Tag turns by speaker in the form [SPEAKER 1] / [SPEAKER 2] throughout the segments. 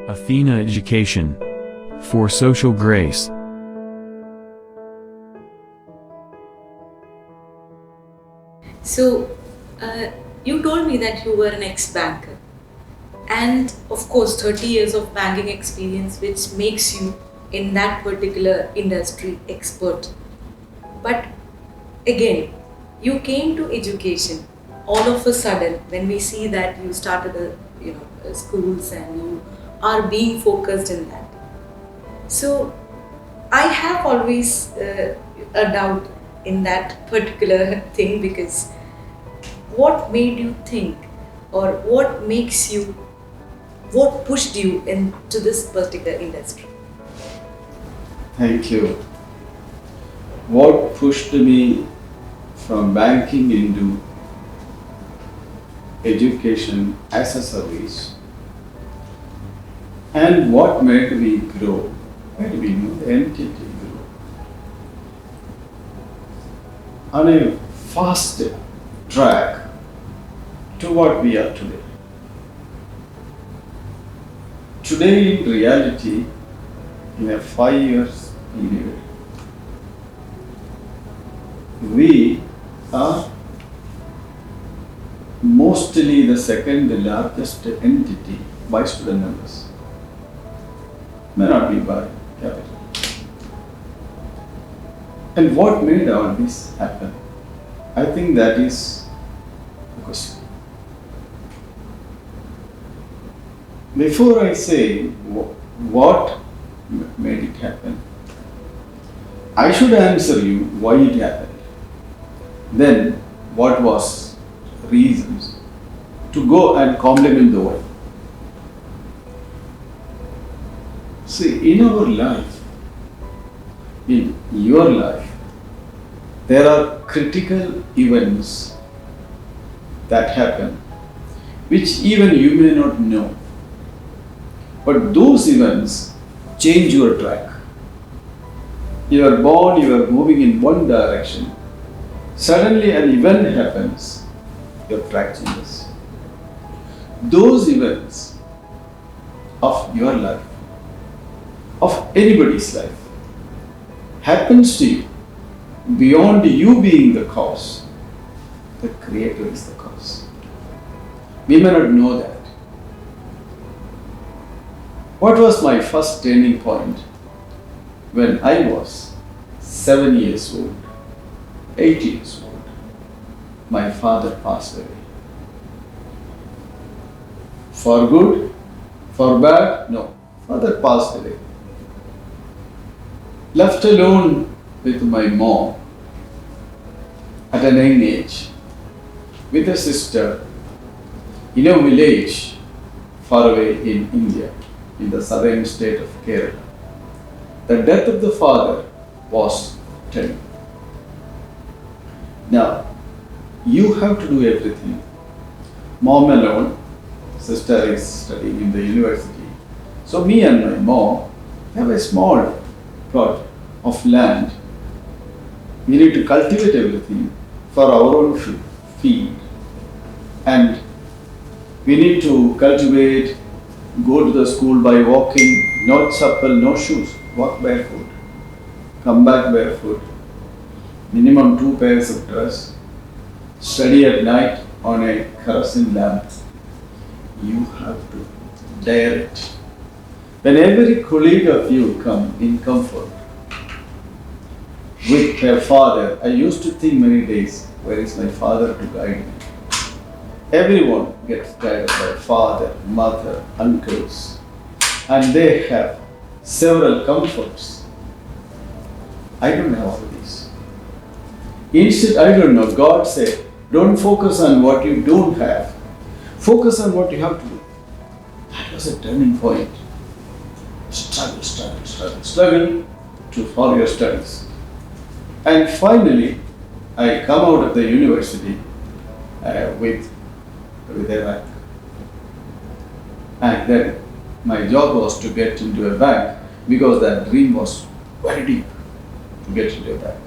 [SPEAKER 1] Athena Education. For social grace.
[SPEAKER 2] So, you told me that you were an ex-banker, and of course 30 years of banking experience, which makes you in that particular industry expert. But again, you came to education all of a sudden when we see that you started schools and you are being focused in that. So I have always a doubt in that particular thing, because what made you think, or what pushed you into this particular industry?
[SPEAKER 3] Thank you. What pushed me from banking into education as a service, and what made me grow, made me know the entity grow on a fast track to what we are today. Today, in reality, in a 5 years period, we are mostly the second largest entity by student numbers. May not be by capital. And what made all this happen? I think that is the question. Before I say what made it happen, I should answer you why it happened. Then, what was reasons to go and complement the why? See, in our life, in your life, there are critical events that happen which even you may not know. But those events change your track. You are born, you are moving in one direction. Suddenly an event happens, your track changes. Those events of your life, of anybody's life, happens to you beyond you being the cause. The Creator is the cause. We may not know that. What was my first turning point? When I was 7 years old, 8 years old, my father passed away. For good, for bad, no. Father passed away. Left alone with my mom at an young age, with a sister in a village far away in India, in the southern state of Kerala. The death of the father was terrible. Now, you have to do everything. Mom alone, sister is studying in the university. So me and my mom have a small plot of land. We need to cultivate everything for our own feed. And we need to cultivate, go to the school by walking, no chappal, no shoes, walk barefoot, come back barefoot, minimum 2 pairs of dress, study at night on a kerosene lamp. You have to dare it. When every colleague of you come in comfort with their father, I used to think many days, where is my father to guide me? Everyone gets guided by father, mother, uncles, and they have several comforts. I don't have all these. Instead, I don't know, God said, don't focus on what you don't have. Focus on what you have to do. That was a turning point. Struggle to follow your studies. And finally, I come out of the university with a rank. And then my job was to get into a bank, because that dream was very deep, to get into a bank.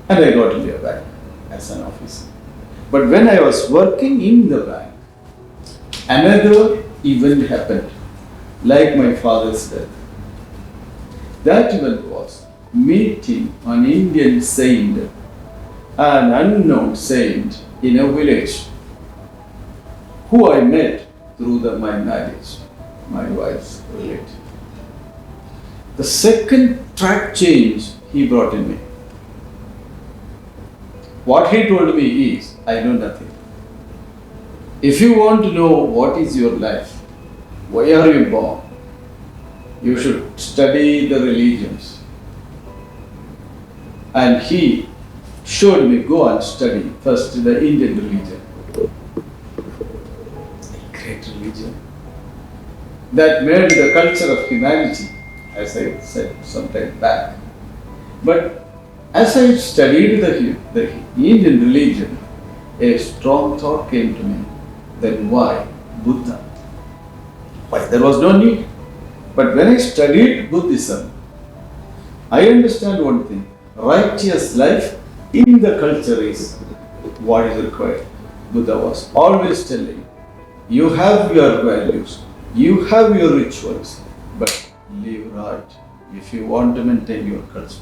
[SPEAKER 3] And I got into a bank as an officer. But when I was working in the bank, another event happened like my father's death. That event was meeting an Indian saint, an unknown saint in a village, who I met through my marriage, my wife's relative. The second track change he brought in me. What he told me is, I know nothing. If you want to know what is your life, why are you born, you should study the religions. And he showed me, go and study first the Indian religion. A great religion that made the culture of humanity, as I said some time back. But as I studied the Indian religion, a strong thought came to me. Then why Buddha? Why? There was no need. But when I studied Buddhism, I understand one thing. Righteous life in the culture is what is required. Buddha was always telling, you have your values, you have your rituals, but live right if you want to maintain your culture.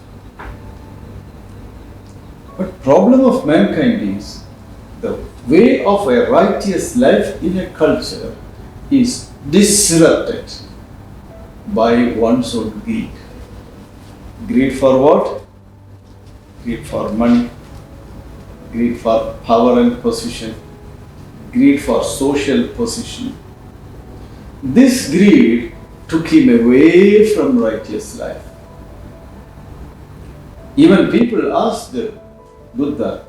[SPEAKER 3] But problem of mankind is the way of a righteous life in a culture is disrupted by one's own greed. Greed for what? Greed for money, greed for power and position, greed for social position. This greed took him away from righteous life. Even people asked Buddha,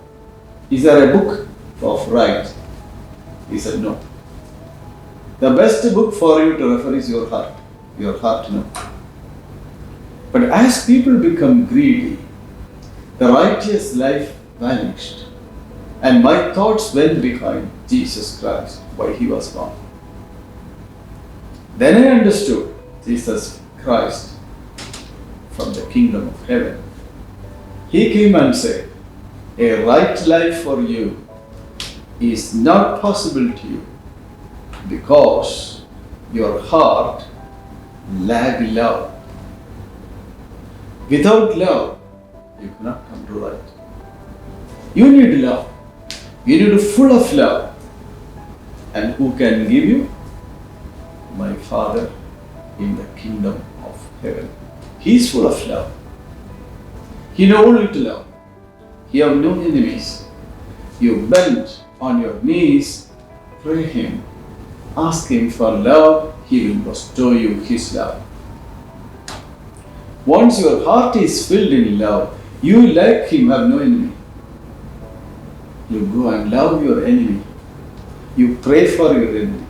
[SPEAKER 3] is there a book of right? He said no. The best book for you to refer is your heart. Your heart, no. But as people become greedy, the righteous life vanished. And my thoughts went behind Jesus Christ, why he was born. Then I understood Jesus Christ from the kingdom of heaven. He came and said, a right life for you is not possible to you because your heart lack love. Without love, you cannot come to right. You need love. You need full of love. And who can give you? My Father in the kingdom of heaven. He is full of love. He knows only to love. He has no enemies. You bend on your knees, pray Him, ask Him for love, He will bestow you His love. Once your heart is filled in love, you like Him, have no enemy. You go and love your enemy. You pray for your enemy.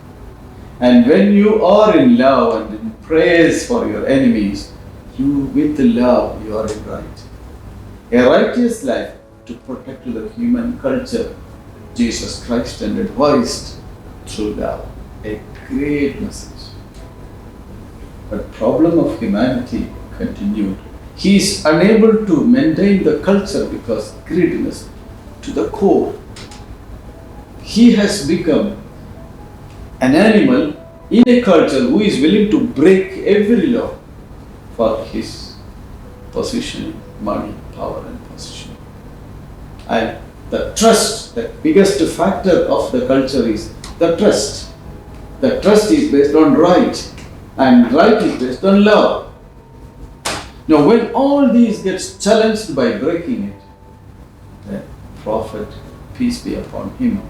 [SPEAKER 3] And when you are in love and in praise for your enemies, you with love, you are in right. A righteous life to protect the human culture, Jesus Christ and advised through love. A great message. But problem of humanity continued. He is unable to maintain the culture because greediness to the core. He has become an animal in a culture who is willing to break every law for his position, money, power and position. And the trust, the biggest factor of the culture is the trust. The trust is based on right and right is based on love. Now when all these gets challenged by breaking it, the Prophet, peace be upon him,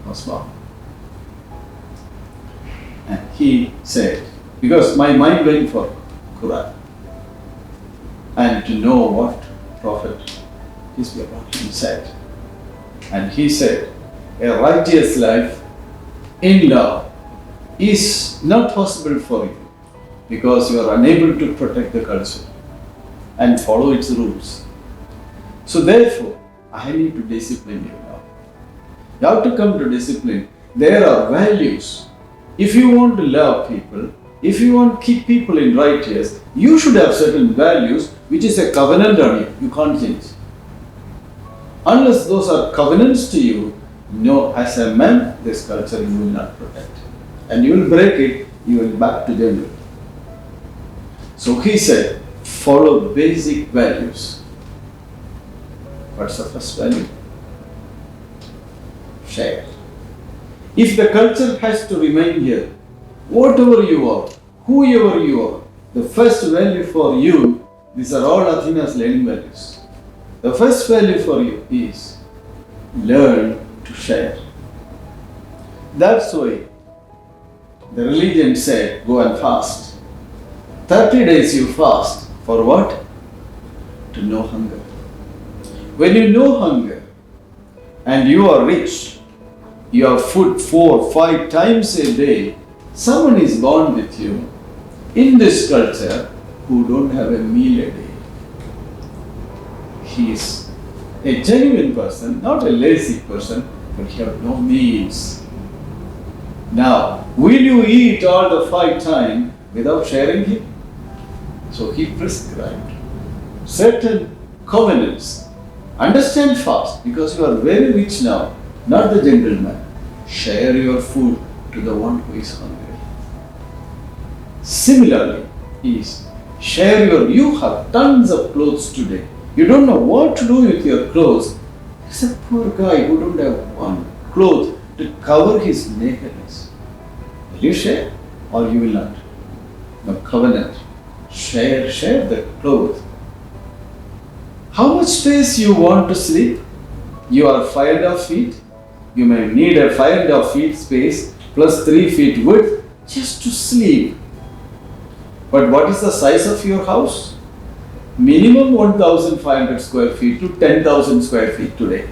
[SPEAKER 3] was born. And he said, because my mind went for Quran and to know what Prophet, peace be upon him, said. And he said, a righteous life in love is not possible for you because you are unable to protect the culture and follow its rules. So therefore, I need to discipline you now. You have to come to discipline. There are values. If you want to love people, if you want to keep people in righteous, you should have certain values which is a covenant on you. You can't change. Unless those are covenants to you, no, as a man, this culture you will not protect. And you will break it, you will back to jungle. So he said, follow basic values. What's the first value? Share. If the culture has to remain here, whatever you are, whoever you are, the first value for you, these are all Athena's learning values. The first value for you is learn to share. That's why the religion said, go and fast. 30 days you fast. For what? To know hunger. When you know hunger and you are rich, you have food 4-5 times a day, someone is born with you in this culture who don't have a meal a day. He is a genuine person, not a lazy person, but he has no means. Now, will you eat all the 5 times without sharing it? So he prescribed certain covenants. Understand fast, because you are very rich now, not the gentleman. Share your food to the one who is hungry. Similarly, you have tons of clothes today. You don't know what to do with your clothes. There's a poor guy who don't have one cloth to cover his nakedness. Will you share or you will not? No covenant. Share the cloth. How much space you want to sleep? You are 5.5 feet. You may need a 5.5 feet space plus 3 feet width just to sleep. But what is the size of your house? Minimum 1,500 square feet to 10,000 square feet today.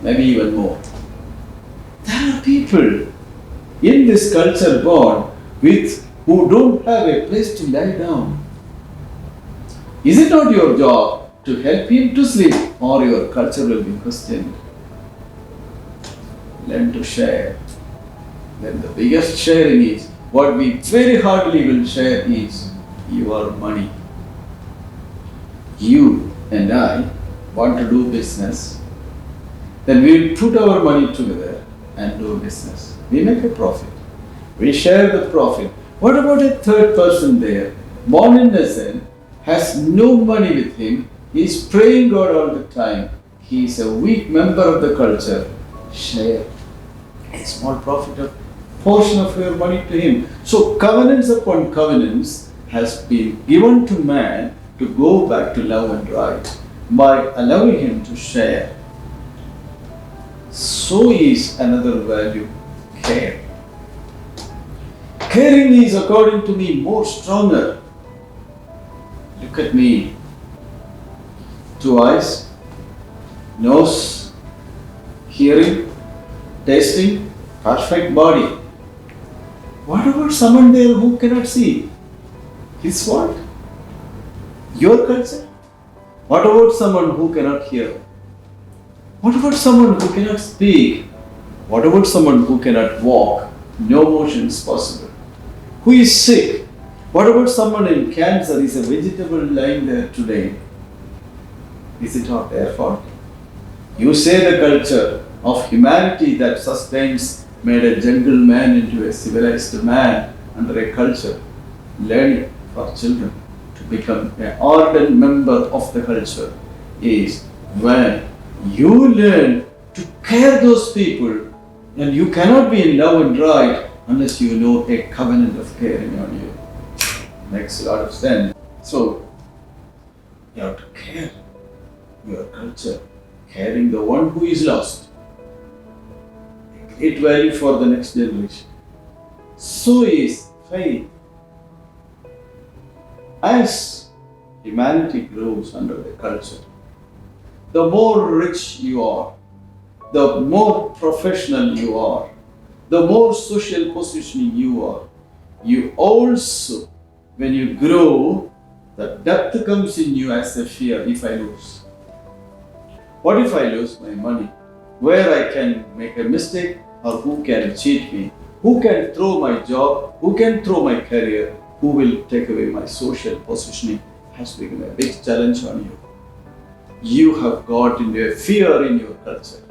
[SPEAKER 3] Maybe even more. There are people in this culture born with who don't have a place to lie down. Is it not your job to help him to sleep, or your culture will be questioned? Learn to share. Then the biggest sharing is, what we very hardly will share is your money. You and I want to do business, then we will put our money together and do business. We make a profit. We share the profit. What about a third person there, born in a sin, has no money with him, he is praying God all the time, he is a weak member of the culture? Share a small profit, a portion of your money to him. So covenants upon covenants has been given to man to go back to love and right by allowing him to share. So is another value, care. Caring is, according to me, more stronger. Look at me. 2 eyes, nose, hearing, tasting, perfect body. What about someone there who cannot see? His what? Your culture? What about someone who cannot hear? What about someone who cannot speak? What about someone who cannot walk? No motion is possible. Who is sick? What about someone in cancer? Is a vegetable lying there today? Is it not their fault? You say the culture of humanity that sustains made a gentle man into a civilized man under a culture. Learning for children to become an ardent member of the culture is when you learn to care those people, and you cannot be in love and right unless you know a covenant of caring on you. Makes a lot of sense. So, you have to care your culture, caring the one who is lost. A great value for the next generation. So is faith. As humanity grows under the culture, the more rich you are, the more professional you are, the more social positioning you are, you also, when you grow, the depth comes in you as a fear. If I lose, what if I lose my money? Where I can make a mistake, or who can cheat me? Who can throw my job? Who can throw my career? Who will take away my social positioning? Has become a big challenge on you. You have got into a fear in your culture.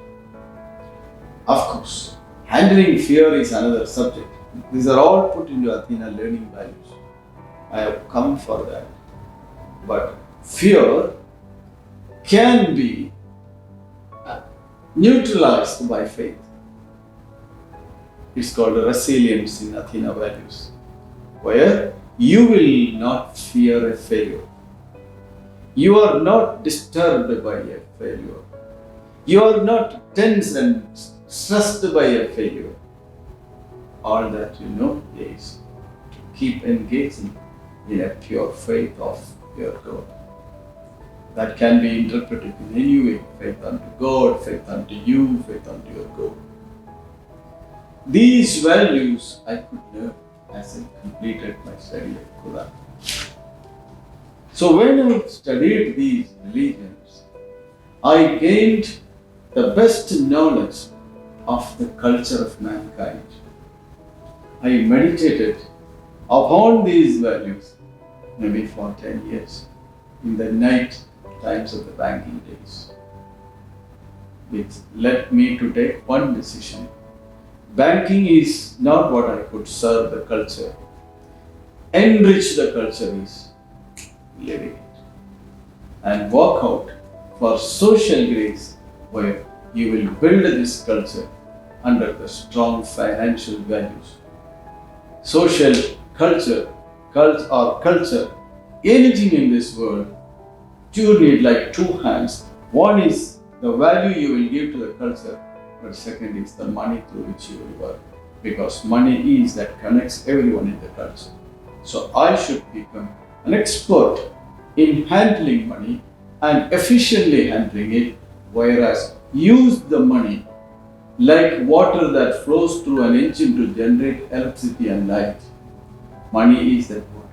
[SPEAKER 3] Of course, handling fear is another subject. These are all put into Athena learning values. I have come for that. But fear can be neutralized by faith. It's called resilience in Athena values, where you will not fear a failure. You are not disturbed by a failure. You are not tense and stressed by a failure. All that you know is to keep engaging in a pure faith of your God. That can be interpreted in any way: faith unto God, faith unto you, faith unto your God. These values I could learn as I completed my study of Quran. So when I studied these religions, I gained the best knowledge of the culture of mankind. I meditated upon these values maybe for 10 years in the night times of the banking days, which led me to take one decision. Banking is not what I could serve the culture. Enrich the culture is living it. And work out for social grace, where you will build this culture under the strong financial values. Social culture, anything in this world, you need like two hands. One is the value you will give to the culture, but second is the money through which you will work. Because money is that connects everyone in the culture. So I should become an expert in handling money and efficiently handling it, whereas use the money like water that flows through an engine to generate electricity and light. Money is that water.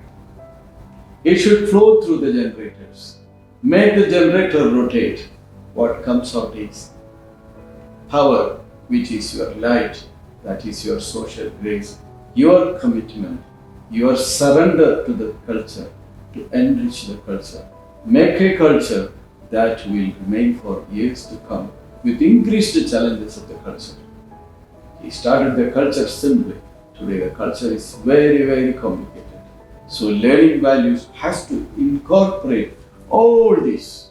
[SPEAKER 3] It should flow through the generators. Make the generator rotate. What comes out is power, which is your light, that is your social grace, your commitment, your surrender to the culture, to enrich the culture. Make a culture that will remain for years to come with increased challenges of the culture. He started the culture simply. Today the culture is very, very complicated. So learning values has to incorporate all this.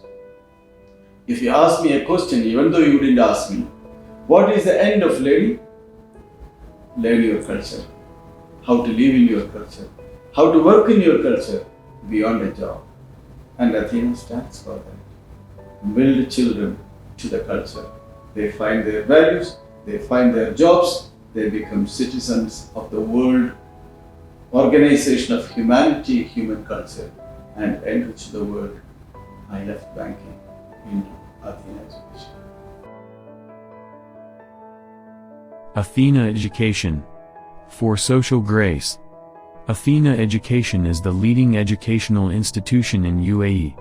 [SPEAKER 3] If you ask me a question, even though you didn't ask me, what is the end of learning? Learn your culture. How to live in your culture. How to work in your culture beyond a job. And Athena stands for that. Build children to the culture. They find their values, they find their jobs, they become citizens of the world organization of humanity, human culture, and enrich the world. I left banking into Athena Education.
[SPEAKER 1] Athena Education. For social grace. Athena Education is the leading educational institution in UAE.